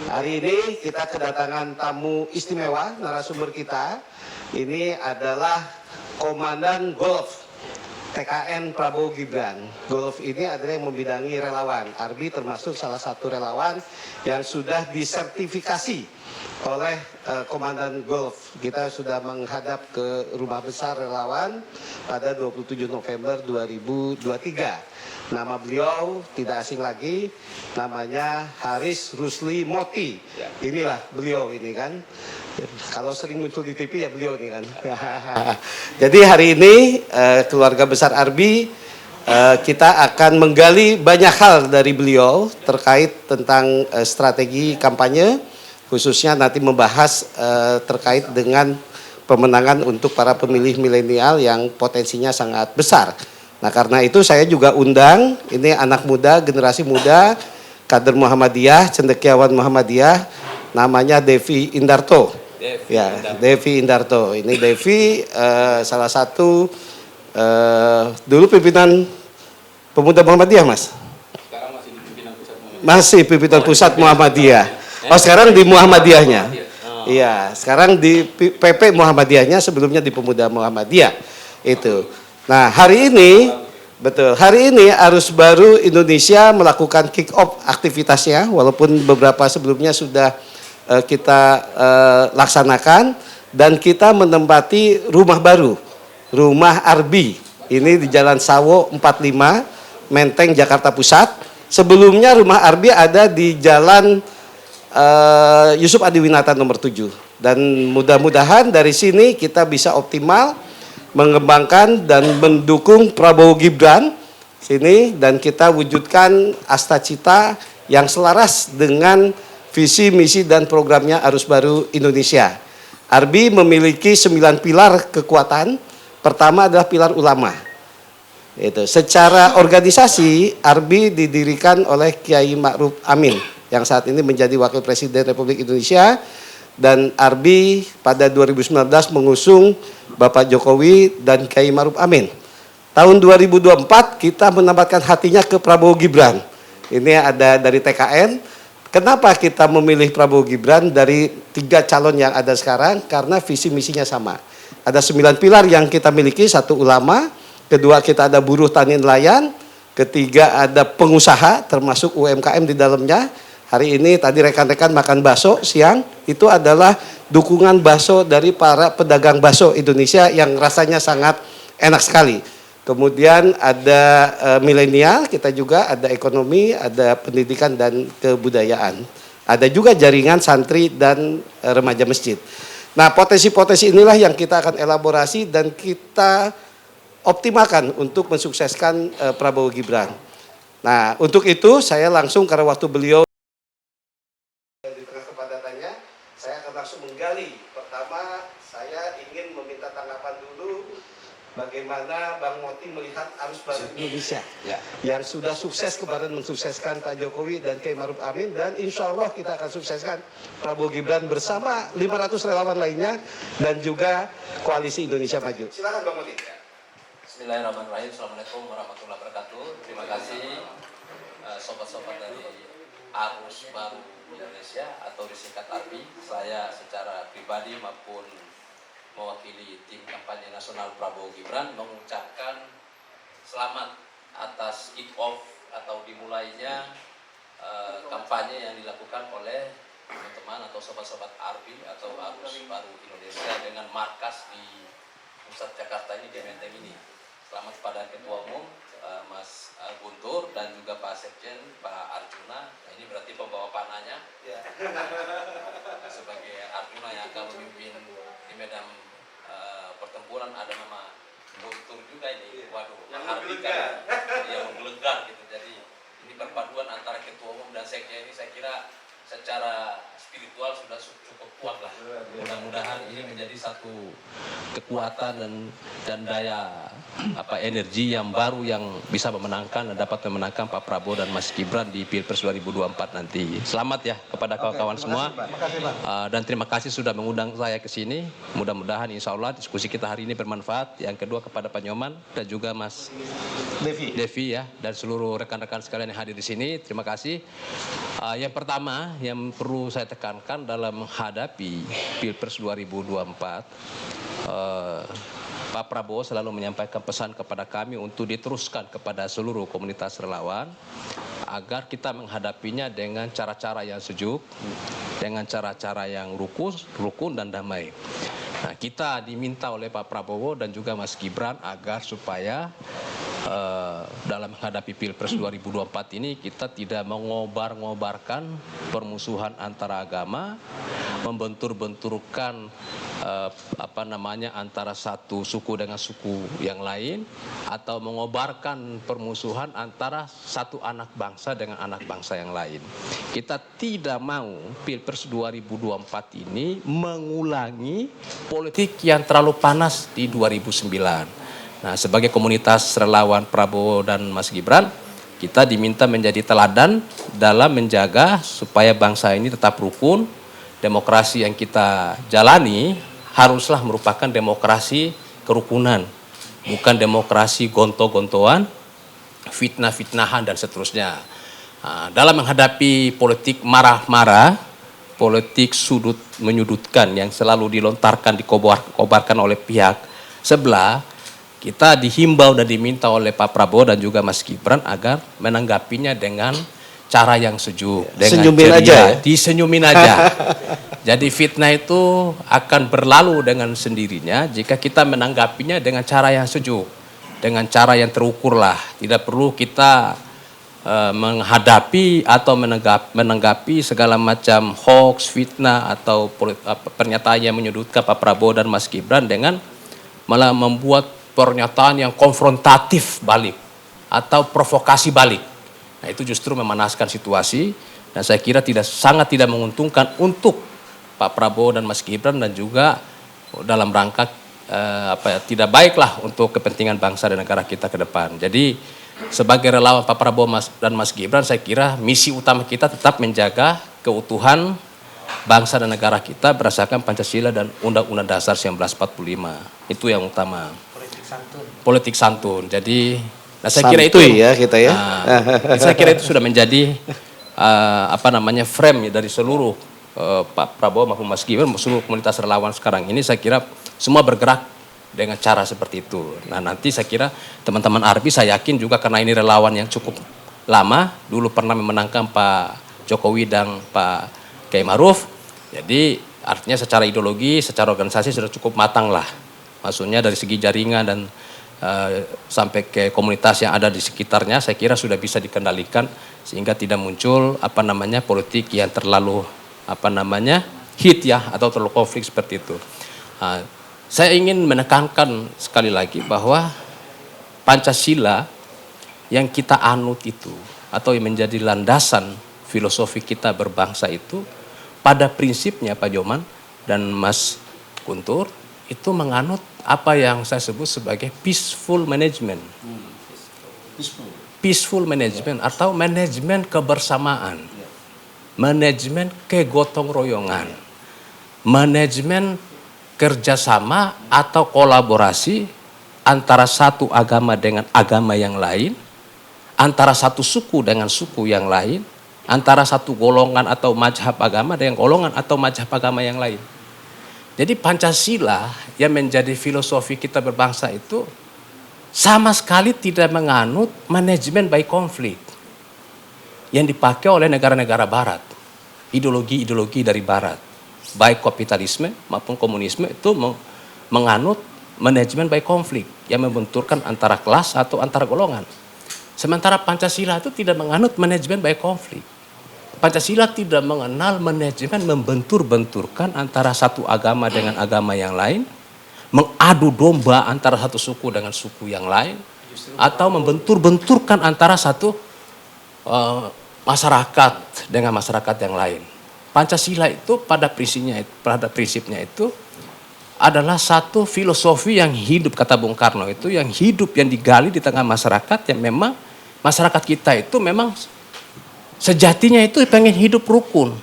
Hari ini kita kedatangan tamu istimewa, narasumber kita. Ini adalah Komandan Golf TKN Prabowo Gibran. Golf ini adalah yang membidangi relawan. Arbi termasuk salah satu relawan yang sudah disertifikasi oleh Komandan Golf. Kita sudah menghadap ke rumah besar relawan pada 27 November 2023. Nama beliau tidak asing lagi, namanya Haris Rusli Moti. Inilah beliau ini kan. Kalau sering muncul di TV ya beliau ini kan. Jadi hari ini keluarga besar Arbi kita akan menggali banyak hal dari beliau terkait tentang strategi kampanye, khususnya nanti membahas terkait dengan pemenangan untuk para pemilih milenial yang potensinya sangat besar. Nah karena itu saya juga undang, ini anak muda, generasi muda, kader Muhammadiyah, cendekiawan Muhammadiyah, namanya Devi Indarto. Devi Indarto. Ini Devi salah satu dulu pimpinan pemuda Muhammadiyah, Mas. Sekarang masih di pimpinan pusat Muhammadiyah. Masih pimpinan pusat Muhammadiyah. Oh sekarang di Muhammadiyahnya. Iya, sekarang di PP Muhammadiyahnya, sebelumnya di Pemuda Muhammadiyah. Itu. Nah, hari ini Arus Baru Indonesia melakukan kick off aktivitasnya, walaupun beberapa sebelumnya sudah kita laksanakan, dan kita menempati rumah baru, rumah Arbi. Ini di Jalan Sawo 45, Menteng, Jakarta Pusat. Sebelumnya rumah Arbi ada di Jalan Yusuf Adiwinata nomor 7. Dan mudah-mudahan dari sini kita bisa optimal mengembangkan dan mendukung Prabowo Gibran sini, dan kita wujudkan asta cita yang selaras dengan visi, misi, dan programnya Arus Baru Indonesia. Arbi memiliki 9 pilar kekuatan. Pertama adalah pilar ulama. Itu. Secara organisasi, Arbi didirikan oleh Kiai Ma'ruf Amin yang saat ini menjadi Wakil Presiden Republik Indonesia. Dan Arbi pada 2019 mengusung Bapak Jokowi dan Kiai Ma'ruf Amin. Tahun 2024 kita menempatkan hatinya ke Prabowo Gibran. Ini ada dari TKN. Kenapa kita memilih Prabowo Gibran dari 3 calon yang ada sekarang? Karena visi misinya sama. Ada 9 pilar yang kita miliki. 1 ulama, kedua kita ada buruh tani nelayan, ketiga ada pengusaha termasuk UMKM di dalamnya. Hari ini tadi rekan-rekan makan bakso siang, itu adalah dukungan bakso dari para pedagang bakso Indonesia yang rasanya sangat enak sekali. Kemudian ada milenial, kita juga ada ekonomi, ada pendidikan dan kebudayaan. Ada juga jaringan santri dan remaja masjid. Nah, potensi-potensi inilah yang kita akan elaborasi dan kita optimalkan untuk mensukseskan Prabowo Gibran. Nah, untuk itu saya langsung karena waktu beliau saya akan langsung menggali. Pertama, saya ingin meminta tanggapan dulu bagaimana Bang Moti melihat Arus Baru Indonesia yang sudah sukses kemarin mensukseskan Pak Jokowi dan Kiai Ma'ruf Amin, dan insya Allah kita akan sukseskan Prabowo Gibran bersama 500 relawan lainnya dan juga Koalisi Indonesia Maju. Silakan Bang Moti. Bismillahirrahmanirrahim. Assalamualaikum warahmatullahi wabarakatuh. Terima kasih sobat-sobat dari Arus Baru Indonesia atau disingkat ARBI. Saya secara pribadi maupun mewakili tim kampanye nasional Prabowo Gibran mengucapkan selamat atas kick off atau dimulainya kampanye yang dilakukan oleh teman-teman atau sobat-sobat ARBI atau Arus Baru Indonesia dengan markas di pusat Jakarta ini, di Menteng ini. Selamat kepada Ketua Umum Mas Guntur dan juga Pak Sekjen Pak Arjuna. Nah, ini berarti pembawa panahnya sebagai Arjuna yang akan memimpin di medan pertempuran. Ada nama Guntur juga ini. Waduh, menghardika ya, menggelegar gitu. Jadi ini perpaduan antara Ketua Umum dan Sekjen ini saya kira secara spiritual sudah cukup kuat lah. Mudah-mudahan ini menjadi satu kekuatan dan daya energi yang baru yang bisa memenangkan dan dapat memenangkan Pak Prabowo dan Mas Gibran di Pilpres 2024 nanti. Selamat ya kepada kawan-kawan semua. Dan terima kasih sudah mengundang saya ke sini. Mudah-mudahan insya Allah diskusi kita hari ini bermanfaat. Yang kedua kepada Pak Nyoman dan juga Mas Devi ya, dan seluruh rekan-rekan sekalian yang hadir di sini. Terima kasih. Yang pertama yang perlu saya tekankan dalam menghadapi Pilpres 2024, Pak Prabowo selalu menyampaikan pesan kepada kami untuk diteruskan kepada seluruh komunitas relawan agar kita menghadapinya dengan cara-cara yang sejuk, dengan cara-cara yang rukun dan damai. Nah, kita diminta oleh Pak Prabowo dan juga Mas Gibran agar supaya dalam menghadapi Pilpres 2024 ini kita tidak mengobar-ngobarkan permusuhan antara agama, membentur-benturkan antara satu suku dengan suku yang lain, atau mengobarkan permusuhan antara satu anak bangsa dengan anak bangsa yang lain. Kita tidak mau Pilpres 2024 ini mengulangi politik yang terlalu panas di 2009. Nah, sebagai komunitas relawan Prabowo dan Mas Gibran, kita diminta menjadi teladan dalam menjaga supaya bangsa ini tetap rukun. Demokrasi yang kita jalani haruslah merupakan demokrasi kerukunan, bukan demokrasi gonto-gontoan, fitnah-fitnahan dan seterusnya. Nah, dalam menghadapi politik marah-marah, politik sudut menyudutkan yang selalu dilontarkan, dikobarkan oleh pihak sebelah, kita dihimbau dan diminta oleh Pak Prabowo dan juga Mas Gibran agar menanggapinya dengan cara yang sejuk, dengan senyumin ceria, aja ya? Disenyumin aja. Jadi fitnah itu akan berlalu dengan sendirinya jika kita menanggapinya dengan cara yang sejuk, dengan cara yang terukur lah. Tidak perlu kita menghadapi atau menanggapi segala macam hoax, fitnah atau pernyataan yang menyudutkan Pak Prabowo dan Mas Gibran dengan malah membuat pernyataan yang konfrontatif balik atau provokasi balik. Nah, itu justru memanaskan situasi dan saya kira sangat tidak menguntungkan untuk Pak Prabowo dan Mas Gibran dan juga dalam rangka tidak baiklah untuk kepentingan bangsa dan negara kita ke depan. Jadi sebagai relawan Pak Prabowo dan Mas Gibran, saya kira misi utama kita tetap menjaga keutuhan bangsa dan negara kita berdasarkan Pancasila dan Undang-Undang Dasar 1945. Itu yang utama. Politik santun. Jadi, saya kira itu ya kita ya. Saya kira itu sudah menjadi frame dari seluruh Pak Prabowo maupun Mas Gibran, seluruh komunitas relawan sekarang ini. Saya kira semua bergerak dengan cara seperti itu. Nah, nanti saya kira teman-teman ARPI, saya yakin juga karena ini relawan yang cukup lama, dulu pernah memenangkan Pak Jokowi dan Pak Kiai Maruf. Jadi artinya secara ideologi, secara organisasi sudah cukup matang lah. Maksudnya dari segi jaringan dan sampai ke komunitas yang ada di sekitarnya, saya kira sudah bisa dikendalikan sehingga tidak muncul politik yang terlalu hit ya atau terlalu konflik seperti itu. Saya ingin menekankan sekali lagi bahwa Pancasila yang kita anut itu atau yang menjadi landasan filosofi kita berbangsa itu pada prinsipnya Pak Joman dan Mas Guntur itu menganut apa yang saya sebut sebagai peaceful management. Peaceful management atau manajemen kebersamaan. Manajemen kegotong royongan. Manajemen kerjasama atau kolaborasi antara satu agama dengan agama yang lain, antara satu suku dengan suku yang lain, antara satu golongan atau mazhab agama dengan golongan atau mazhab agama yang lain. Jadi Pancasila yang menjadi filosofi kita berbangsa itu sama sekali tidak menganut manajemen by konflik yang dipakai oleh negara-negara barat. Ideologi-ideologi dari barat, baik kapitalisme maupun komunisme itu menganut manajemen by konflik yang membenturkan antara kelas atau antara golongan. Sementara Pancasila itu tidak menganut manajemen by konflik. Pancasila tidak mengenal manajemen membentur-benturkan antara satu agama dengan agama yang lain, mengadu domba antara satu suku dengan suku yang lain, atau membentur-benturkan antara satu masyarakat dengan masyarakat yang lain. Pancasila itu pada prinsipnya itu adalah satu filosofi yang hidup, kata Bung Karno itu, yang hidup, yang digali di tengah masyarakat, yang memang masyarakat kita itu memang sejatinya itu pengen hidup rukun,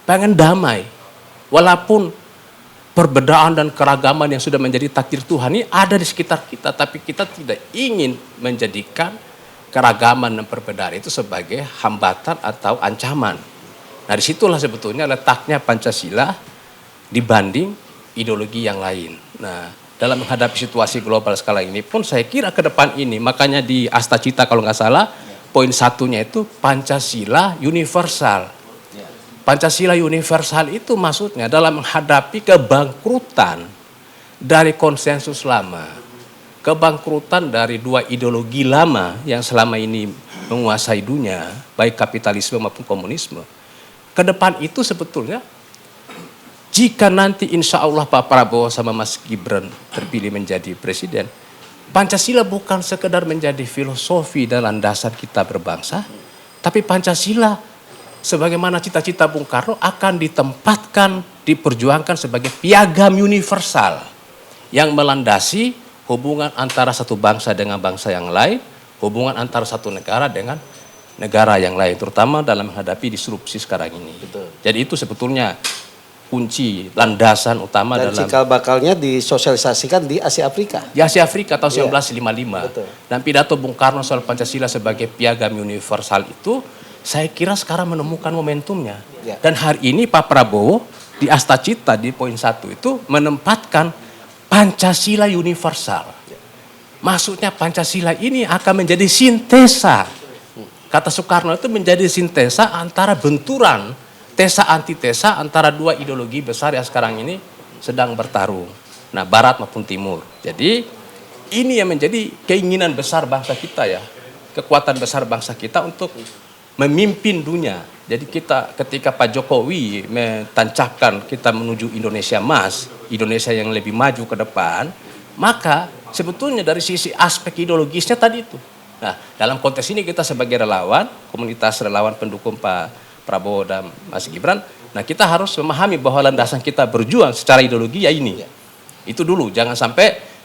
pengen damai. Walaupun perbedaan dan keragaman yang sudah menjadi takdir Tuhan ini ada di sekitar kita, tapi kita tidak ingin menjadikan keragaman dan perbedaan itu sebagai hambatan atau ancaman. Nah disitulah sebetulnya letaknya Pancasila dibanding ideologi yang lain. Nah dalam menghadapi situasi global skala ini pun saya kira ke depan ini, makanya di Asta Cita kalau nggak salah, poin satunya itu Pancasila universal. Pancasila universal itu maksudnya dalam menghadapi kebangkrutan dari konsensus lama, kebangkrutan dari dua ideologi lama yang selama ini menguasai dunia, baik kapitalisme maupun komunisme. Ke depan itu sebetulnya, jika nanti insya Allah Pak Prabowo sama Mas Gibran terpilih menjadi presiden, Pancasila bukan sekedar menjadi filosofi dan landasan kita berbangsa, tapi Pancasila sebagaimana cita-cita Bung Karno akan ditempatkan, diperjuangkan sebagai piagam universal yang melandasi hubungan antara satu bangsa dengan bangsa yang lain, hubungan antara satu negara dengan negara yang lain, terutama dalam menghadapi disrupsi sekarang ini. Betul. Jadi itu sebetulnya kunci, landasan utama Dan dalam cikal bakalnya disosialisasikan di Asia Afrika. di Asia Afrika tahun Iya. 1955. Betul. Dan pidato Bung Karno soal Pancasila sebagai piagam universal itu, saya kira sekarang menemukan momentumnya. Ya. Dan hari ini Pak Prabowo di Asta Cita di poin 1 itu menempatkan Pancasila universal. Maksudnya Pancasila ini akan menjadi sintesa. Kata Soekarno itu menjadi sintesa antara benturan, tesa antitesa antara dua ideologi besar yang sekarang ini sedang bertarung. Nah, barat maupun timur. Jadi ini yang menjadi keinginan besar bangsa kita ya. Kekuatan besar bangsa kita untuk memimpin dunia. Jadi kita ketika Pak Jokowi mentancapkan kita menuju Indonesia Emas, Indonesia yang lebih maju ke depan, maka sebetulnya dari sisi aspek ideologisnya tadi itu. Nah, dalam konteks ini kita sebagai relawan, komunitas relawan pendukung Pak Prabowo dan Mas Gibran, nah kita harus memahami bahwa landasan kita berjuang secara ideologi ya ini. Itu dulu, jangan sampai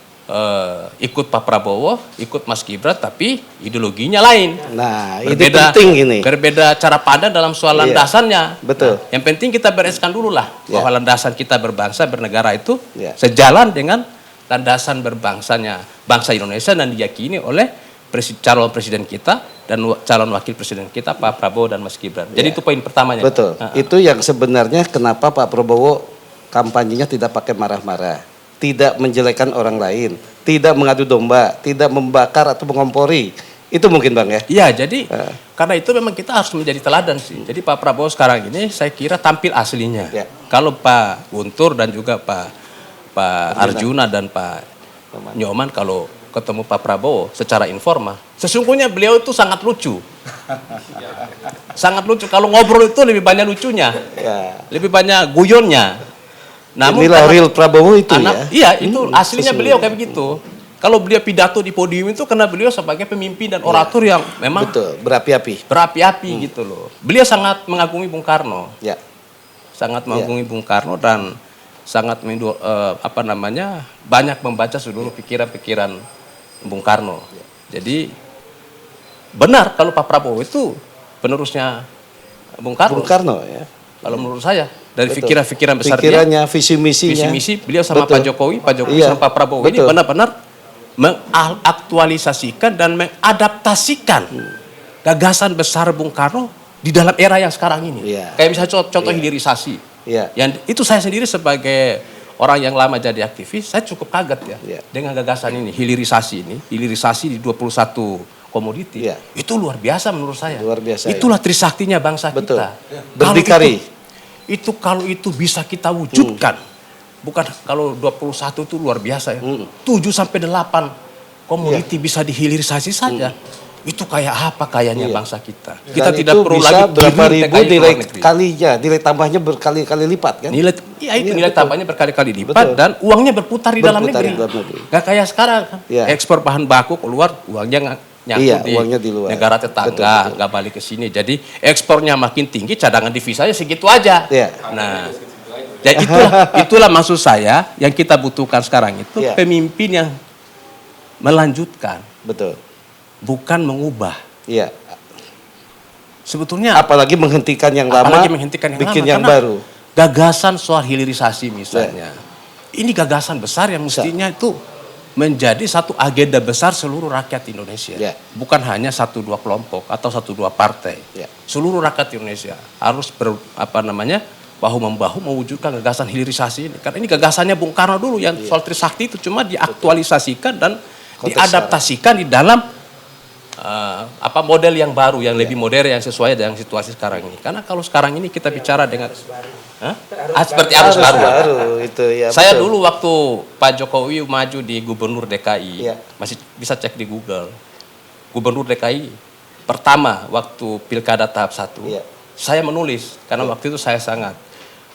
ikut Pak Prabowo, ikut Mas Gibran, tapi ideologinya lain. Nah, ini penting ini. Berbeda cara pandang dalam soal Iya, landasannya. betul. Nah, yang penting kita bereskan dulu lah bahwa landasan kita berbangsa, bernegara itu sejalan dengan landasan berbangsanya bangsa Indonesia dan diyakini oleh calon presiden kita dan calon wakil presiden kita Pak Prabowo dan Mas Gibran. Jadi itu poin pertamanya. Betul. Itu yang sebenarnya kenapa Pak Prabowo kampanyenya tidak pakai marah-marah, tidak menjelekkan orang lain, tidak mengadu domba, tidak membakar atau mengompori. Itu mungkin Bang ya? Iya, jadi karena itu memang kita harus menjadi teladan sih. Jadi Pak Prabowo sekarang ini saya kira tampil aslinya. Ya. Kalau Pak Guntur dan juga Pak Arjuna dan Pak Nyoman kalau ketemu Pak Prabowo secara informal, sesungguhnya beliau itu sangat lucu. Sangat lucu. Kalau ngobrol itu lebih banyak lucunya. Ya. Lebih banyak guyonnya. Namun Inilah real Prabowo itu ya? Iya, itu aslinya beliau kayak begitu. Kalau beliau pidato di podium itu karena beliau sebagai pemimpin dan orator yang memang betul, berapi-api. Berapi-api gitu loh. Beliau sangat mengagumi Bung Karno. Ya. Sangat mengagumi Bung Karno dan sangat banyak membaca seluruh pikiran-pikiran Bung Karno. Jadi benar kalau Pak Prabowo itu penerusnya Bung Karno. Bung Karno ya. Kalau menurut saya dari Betul. pikiran-pikiran besar Pikirannya, visi misinya. visi misi beliau sama Betul. Pak Jokowi Iya. sama Pak Prabowo ini Betul. benar-benar mengaktualisasikan dan mengadaptasikan gagasan besar Bung Karno di dalam era yang sekarang ini. Iya. Kayak misalnya contoh hilirisasi. Iya. Yang itu saya sendiri sebagai orang yang lama jadi aktivis, saya cukup kaget ya dengan gagasan ini, hilirisasi di 21 komoditi. Iya. Itu luar biasa menurut saya. Luar biasa. Itulah trisaktinya bangsa Betul. kita. Berdikari. Kalau itu bisa kita wujudkan. Bukan kalau 21 itu luar biasa ya. 7 sampai 8 komoditi bisa dihilirisasi saja. Itu kayak apa kayanya bangsa kita. Kita Dan tidak itu perlu bisa lagi berapa kirim ribu TKI ke nilai luar negeri. kalinya, nilai tambahnya berkali-kali lipat kan? Nilai Iya, tambahnya berkali-kali lipat Betul. dan uangnya berputar di dalam Berputar negeri. di dalam negeri. Gak kayak sekarang kan. Iya. Ekspor bahan baku keluar uangnya nyangkut Iya, uangnya di luar. negara tetangga, Betul. nggak balik ke sini. Jadi ekspornya makin tinggi, cadangan devisanya segitu aja. Iya. Nah, dan itulah maksud saya yang kita butuhkan sekarang itu Iya. pemimpin yang melanjutkan, Betul. bukan mengubah. Iya. Sebetulnya Apalagi menghentikan yang lama, apalagi menghentikan yang bikin lama, yang karena baru. Gagasan soal hilirisasi misalnya. Ini gagasan besar yang mestinya itu menjadi satu agenda besar seluruh rakyat Indonesia. Ya. Bukan hanya 1-2 kelompok atau 1-2 partai. Ya. Seluruh rakyat Indonesia harus bahu-membahu mewujudkan gagasan hilirisasi ini. Karena ini gagasannya Bung Karno dulu yang soal Trisakti itu cuma diaktualisasikan dan diadaptasikan di dalam model yang baru, yang lebih modern, yang sesuai dengan situasi sekarang ini. Karena kalau sekarang ini kita bicara dengan seperti arus baru. Itu ya. Saya betul. dulu waktu Pak Jokowi maju di Gubernur DKI, Ya. masih bisa cek di Google. Gubernur DKI pertama waktu Pilkada tahap 1, Ya. saya menulis karena waktu itu saya sangat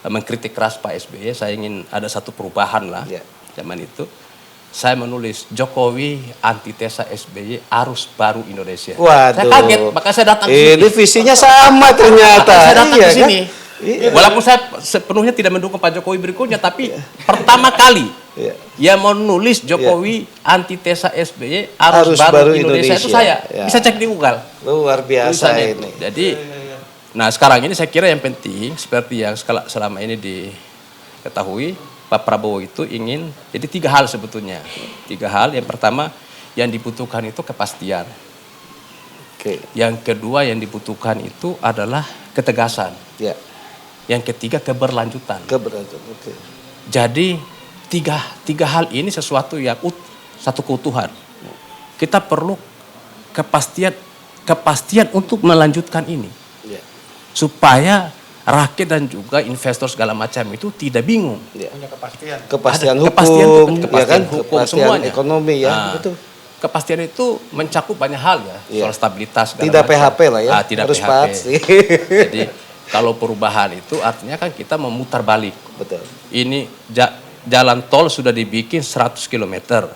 mengkritik keras Pak SBY, saya ingin ada satu perubahan lah Ya. zaman itu. Saya menulis Jokowi antitesa SBY arus baru Indonesia. Waduh. Saya kaget, maka saya datang ke Ini sini. visinya sama ternyata. Saya datang Iya, ke sini. kan? Iya. Walaupun saya sepenuhnya tidak mendukung Pak Jokowi berikutnya, tapi pertama kali Iya. yang menulis Jokowi antitesa SBY arus baru Indonesia itu saya. Ya. Bisa cek di Google. Luar biasa Tulisannya ini. itu. Jadi, nah sekarang ini saya kira yang penting seperti yang selama ini diketahui, Pak Prabowo itu ingin, jadi 3 hal sebetulnya. 3 hal, yang pertama yang dibutuhkan itu kepastian. Oke. Yang kedua yang dibutuhkan itu adalah ketegasan. Ya. Yang ketiga keberlanjutan. Keberlanjutan. Oke. Jadi tiga hal ini sesuatu yang satu keutuhan. Kita perlu kepastian untuk melanjutkan ini. Ya. Supaya rakyat dan juga investor segala macam itu tidak bingung. Ya. Punya kepastian. Kepastian Ada hukum, kepastian ya kan? hukum Kepastian semuanya. ekonomi ya, Nah, betul. Kepastian itu mencakup banyak hal ya, Iya. soal stabilitas segala Tidak macam. PHP lah ya, Tidak harus PHP. pasti. Jadi kalau perubahan itu artinya kan kita memutar balik. Betul. Ini jalan tol sudah dibikin 100 km.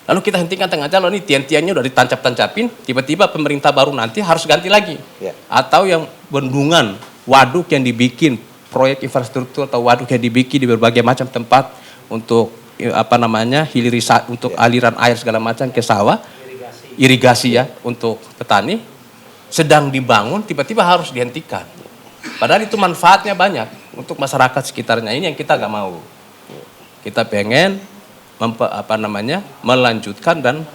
Lalu kita hentikan tengah jalan, ini tiang-tiangnya udah ditancap-tancapin, tiba-tiba pemerintah baru nanti harus ganti lagi. Ya. Atau yang bendungan, waduk yang dibikin, proyek infrastruktur atau waduk yang dibikin di berbagai macam tempat untuk hilirisasi, untuk aliran air segala macam ke sawah, irigasi ya, untuk petani, sedang dibangun, tiba-tiba harus dihentikan. Padahal itu manfaatnya banyak untuk masyarakat sekitarnya. Ini yang kita nggak mau. Kita pengen melanjutkan dan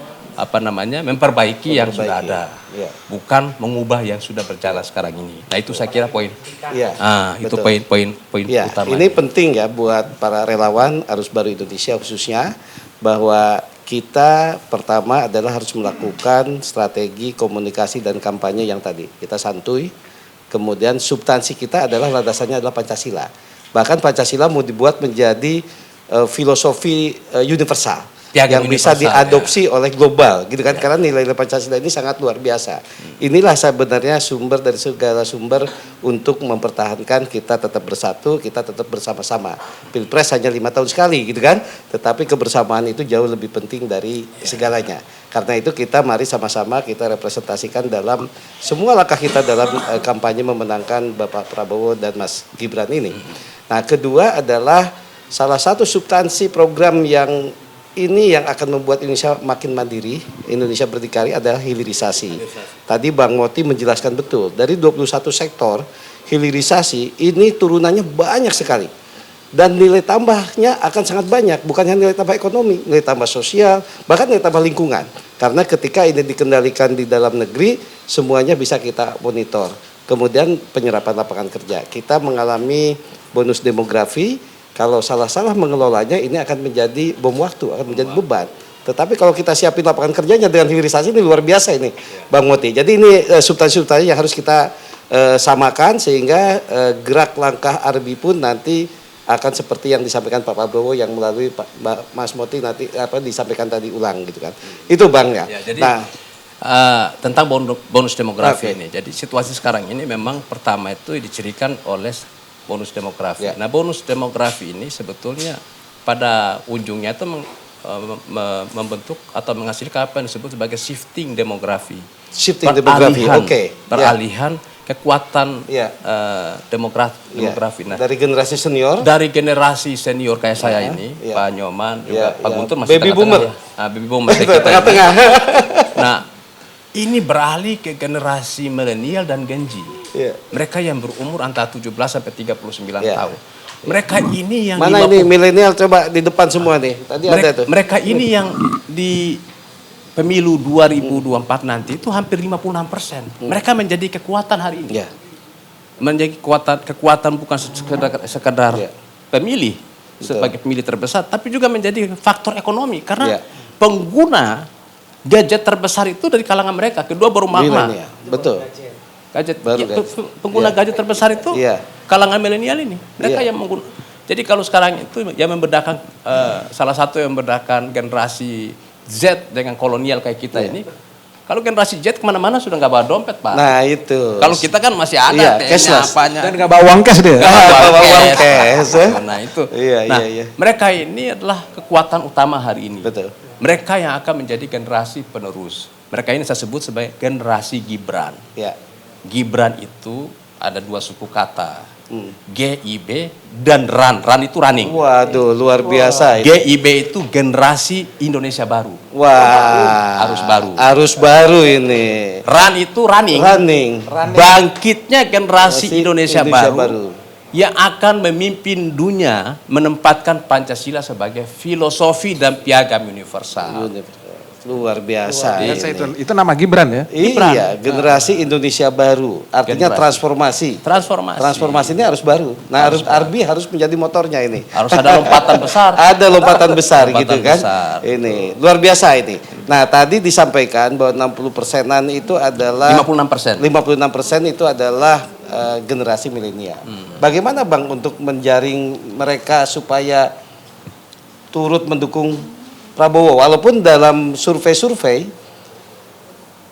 memperbaiki yang sudah ada, ya. bukan mengubah yang sudah berjalan sekarang ini. Nah itu saya kira poin. Iya. Itu betul. poin Ya, utama. ini penting ya buat para relawan Arus Baru Indonesia khususnya, bahwa kita pertama adalah harus melakukan strategi komunikasi dan kampanye yang tadi kita santuy. Kemudian substansi kita adalah landasannya adalah Pancasila. Bahkan Pancasila mau dibuat menjadi filosofi universal. Piagam yang bisa universal, diadopsi oleh global gitu kan, karena nilai-nilai Pancasila ini sangat luar biasa. Inilah sebenarnya sumber dari segala sumber untuk mempertahankan kita tetap bersatu, kita tetap bersama-sama. Pilpres hanya 5 tahun sekali gitu kan, tetapi kebersamaan itu jauh lebih penting dari segalanya. Karena itu kita mari sama-sama kita representasikan dalam semua langkah kita dalam kampanye memenangkan Bapak Prabowo dan Mas Gibran ini. Nah, kedua adalah salah satu substansi program yang ini yang akan membuat Indonesia makin mandiri, Indonesia berdikari adalah hilirisasi. Tadi Bang Moti menjelaskan betul, dari 21 sektor, hilirisasi ini turunannya banyak sekali. Dan nilai tambahnya akan sangat banyak, bukan hanya nilai tambah ekonomi, nilai tambah sosial, bahkan nilai tambah lingkungan. Karena ketika ini dikendalikan di dalam negeri, semuanya bisa kita monitor. Kemudian penyerapan lapangan kerja. Kita mengalami bonus demografi. Kalau salah-salah mengelolanya ini akan menjadi bom waktu, akan menjadi beban. Tetapi kalau kita siapin lapangan kerjanya dengan hilirisasi ini luar biasa ini, Bang Moti. Jadi ini substansi-substansi yang harus kita samakan sehingga gerak langkah Arbi pun nanti akan seperti yang disampaikan Pak Prabowo yang melalui Mas Moti nanti disampaikan tadi ulang gitu kan. Itu Bang ya. Jadi, nah, tentang bonus demografi ini. Jadi situasi sekarang ini memang pertama itu dicirikan oleh bonus demografi. Ya. Nah, bonus demografi ini sebetulnya pada ujungnya itu membentuk atau menghasilkan apa yang disebut sebagai shifting demografi. Shifting demografi, oke. Peralihan kekuatan Ya. demografi. Nah, dari generasi senior, dari generasi senior kayak saya ini, ya. Pak Nyoman, juga Pak ya. Guntur masih Baby tengah-tengah boomer. ya. Baby boomer saya kira. tengah-tengah. Nah, ini beralih ke generasi milenial dan Gen Z. Iya. Mereka yang berumur antara 17 sampai 39 Iya. tahun. Mereka ini yang Mana ini milenial, coba di depan semua nih. Tadi ada tuh. mereka ini yang di pemilu 2024 nanti itu hampir 56%. Mereka menjadi kekuatan hari ini. Ya. Menjadi kekuatan bukan sekedar Iya. pemilih Betul. sebagai pemilih terbesar, tapi juga menjadi faktor ekonomi karena Iya. pengguna gadget terbesar itu dari kalangan mereka. Kedua baru mama. Milenial. Betul. Gadget, Baru ya, gadget. pengguna Iya. gadget terbesar itu Iya. kalangan milenial ini. Mereka Iya. yang menggunakan. Jadi kalau sekarang itu yang membedakan salah satu yang membedakan generasi Z dengan kolonial kayak kita Iya. ini. Kalau generasi Z kemana-mana sudah nggak bawa dompet, Pak. Nah itu. Kalau kita kan masih ada Iya, ATM-nya, cashless. apanya. Dan nggak bawa uang cash dia. Nggak bawa Bawa uang cash. cash, ya. Nah itu. Iya, Nah, iya. mereka ini adalah kekuatan utama hari ini. Betul. Mereka yang akan menjadi generasi penerus. Mereka ini saya sebut sebagai generasi Gibran. Ya. Gibran itu ada dua suku kata. GIB dan RAN. RAN itu running. Waduh, luar biasa ini. GIB itu generasi Indonesia baru. Wah. Arus baru. Arus baru ini. RAN itu running. Running. Bangkitnya generasi Generasi Indonesia, Indonesia baru, baru. yang akan memimpin dunia menempatkan Pancasila sebagai filosofi dan piagam universal. Luar biasa. Luar ini. Itu nama Gibran ya. Iya, generasi Indonesia baru. Artinya Generasi. transformasi. Transformasi. Transformasi ini harus baru. Nah, harus Arbi harus menjadi motornya ini. Harus ada lompatan besar. Ada lompatan besar Lompatan gitu kan. besar. Ini luar biasa ini. Nah, tadi disampaikan bahwa 60%-an itu adalah 56%. 56% itu adalah generasi milenial. Bagaimana Bang untuk menjaring mereka supaya turut mendukung Prabowo? Walaupun dalam survei-survei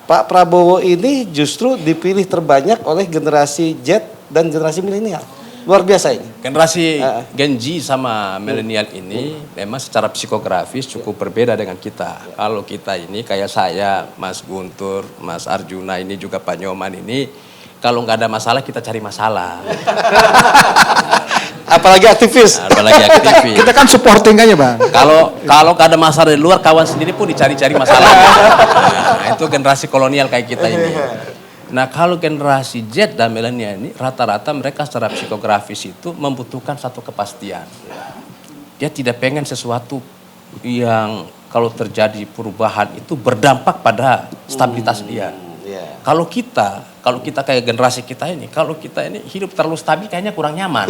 Pak Prabowo ini justru dipilih terbanyak oleh generasi Z dan generasi milenial. Luar biasa ini. Generasi Gen Z sama milenial ini memang secara psikografis cukup berbeda dengan kita. Kalau kita ini kayak saya, Mas Guntur, Mas Arjuna ini juga Pak Nyoman ini, kalau nggak ada masalah kita cari masalah. Apalagi aktivis. Apalagi aktivis. Kita kan supporting aja bang. Kalau nggak ada masalah dari luar, kawan sendiri pun dicari-cari masalah. Nah, itu generasi kolonial kayak kita ini. Nah, kalau generasi Z dan milenial ini rata-rata mereka secara psikografis itu membutuhkan satu kepastian. Dia tidak pengen sesuatu yang kalau terjadi perubahan itu berdampak pada stabilitas dia. Iya. Kalau kita kayak generasi kita ini, kalau kita ini hidup terlalu stabil kayaknya kurang nyaman.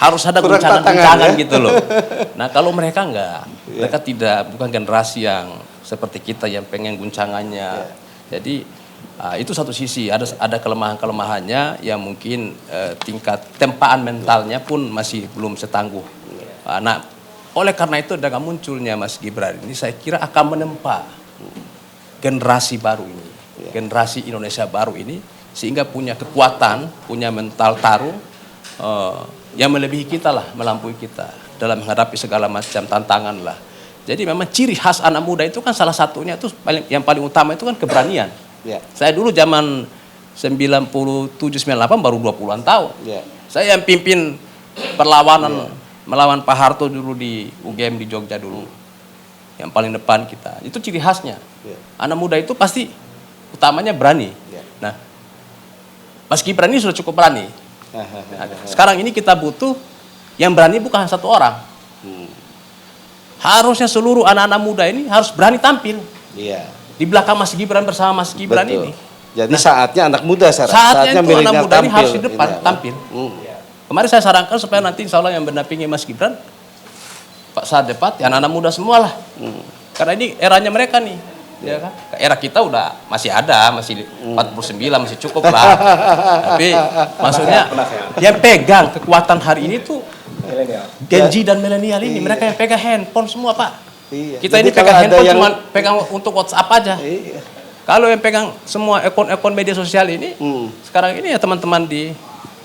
Harus ada Kurang guncangan-guncangan tantangan, ya? gitu loh. Nah, kalau mereka enggak, mereka bukan generasi yang seperti kita yang pengen guncangannya. Jadi itu satu sisi, ada kelemahan-kelemahannya yang mungkin tingkat tempaan mentalnya pun masih belum setangguh. Nah, oleh karena itu dengan munculnya Mas Gibran ini saya kira akan menempa generasi baru ini. Generasi Indonesia baru ini sehingga punya kekuatan, punya mental tarung yang melebihi kita lah, melampaui kita dalam menghadapi segala macam tantangan lah. Jadi memang ciri khas anak muda itu kan salah satunya itu yang paling utama itu kan keberanian. Ya. Saya dulu zaman 97-98 baru 20-an tahun. Ya. Saya yang pimpin perlawanan melawan Pak Harto dulu di UGM di Jogja dulu. Yang paling depan kita. Itu ciri khasnya. Ya. Anak muda itu pasti utamanya berani. Ya. Nah, Mas Gibran ini sudah cukup berani. Nah, sekarang ini kita butuh yang berani bukan satu orang. Harusnya seluruh anak-anak muda ini harus berani tampil. Iya. Di belakang Mas Gibran bersama Mas Gibran Betul. ini. Jadi saatnya anak muda sekarang. Saatnya itu anak milenial muda ini harus di depan Ini, tampil. Kemarin saya sarankan supaya nanti insya Allah yang mendampingi Mas Gibran Pak saat debat ya anak-anak muda semua lah. Karena ini eranya mereka nih. Ya kan? Era kita udah masih ada, masih 49 masih cukup lah. Tapi maksudnya yang pegang kekuatan hari ini tuh Gen Z dan milenial ini, mereka yang pegang handphone semua, Pak. Iya. Kita Jadi ini kalau pegang ada handphone yang- cuma pegang untuk WhatsApp aja. Iya. Kalau yang pegang semua akun-akun media sosial ini, sekarang ini ya teman-teman di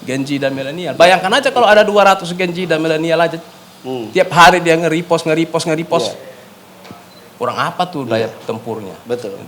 Gen Z dan milenial. Bayangkan aja kalau ada 200 Gen Z dan milenial aja. Tiap hari dia nge-repost. Iya. Kurang apa tuh daya tempurnya? Betul.